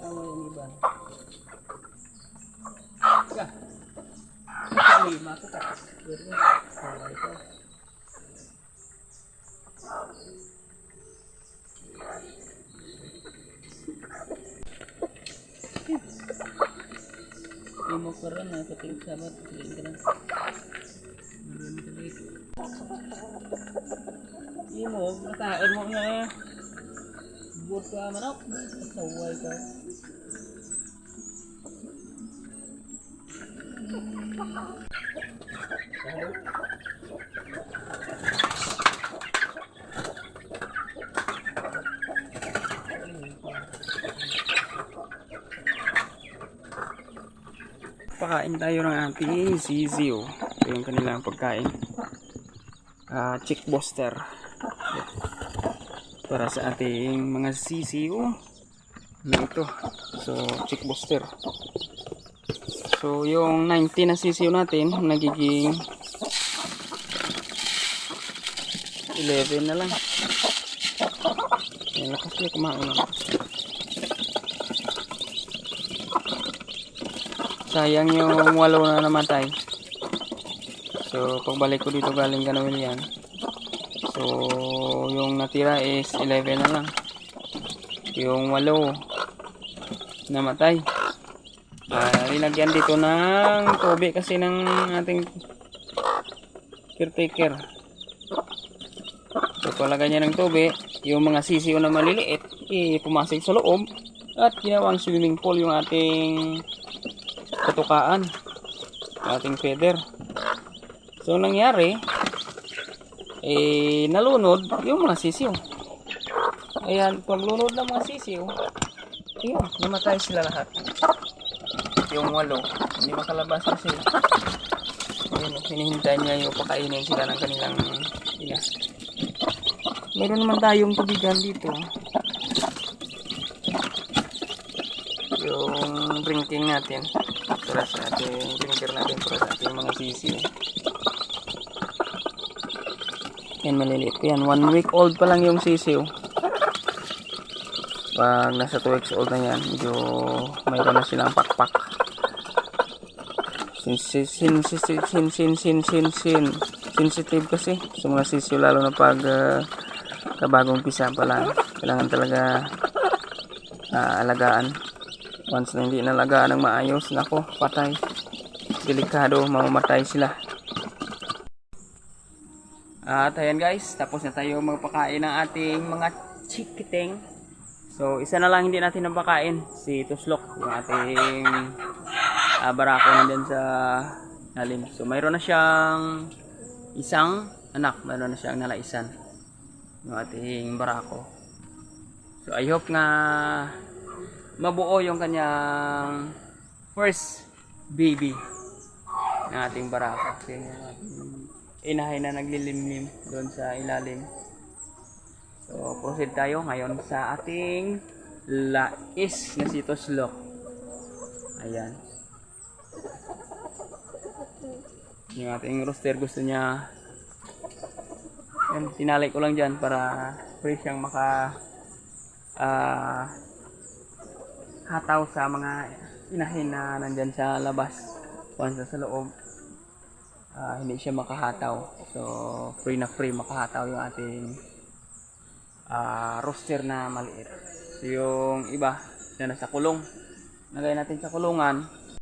Ang yung iba. Ya. Kali masuk ka. Salah ito. Imo karon na pating sabat kira. Meron kali. Imo nakaon mo nga. Buat ka manok. Saway ka. Pakain tayo ng ating sisiw. Ito yung kanilang pagkain. Chick Buster. Para sa ating mga sisiw. Na ito. So, Chick Buster. So, yung 90 na sisiw natin, nagiging 11 na lang. Yan, lakas niya kumain na. Sayang yung 8 na namatay. So, pagbalik ko dito galing ganawin yan. So, yung natira is 11 na lang. Yung 8 namatay. Linagyan dito ng tubig kasi ng ating caretaker. So, palagay niya ng tubig. Yung mga sisiw na maliliit, pumasok sa loob. At ginawang swimming pool yung ating katukaan, ating feather. So nangyari nalunod yung mga sisiw. Ayan, paglunod ng mga sisiw, yun, namatay sila lahat. Yung 8 hindi makalabas kasi hinihintay niya yung pakainin sila ng kanilang ina. Meron naman tayong tubigan dito, yung drinking natin para sa ating drinker natin, para sa ating mga sisiw. Yan, maliliit ko yan. 1 week old pa lang yung sisiw. Pag nasa 2 weeks old na yan, medyo mayroon na silang pakpak. Sensitive kasi sa mga sisiw, lalo na pag kabagong pisa pa lang. Kailangan talaga alagaan. Once na hindi nalagaan ng maayos, nako, patay. Delikado, mamamatay sila. At ayan guys, tapos na tayo magpakain ng ating mga chikiting. So, isa na lang hindi natin napakain, si Tuslok, yung ating barako nandyan sa lalim. So, mayroon na siyang isang anak, mayroon na siyang nalaisan, yung ating barako. So, I hope nga mabuo yung kanyang first baby ng ating barako. Kasi inahay na naglilimlim doon sa ilalim. So, proceed tayo ngayon sa ating lais na si Tuslok. Ayan. Yung ating rooster, gusto niya. Yan, tinalay ko lang dyan para free siyang maka hataw sa mga inahin na nandyan sa labas. Once sa loob, hindi siya makahataw. So, free na free makahataw yung ating rooster na maliit. So, yung iba na nasa kulong, nagay natin sa kulungan.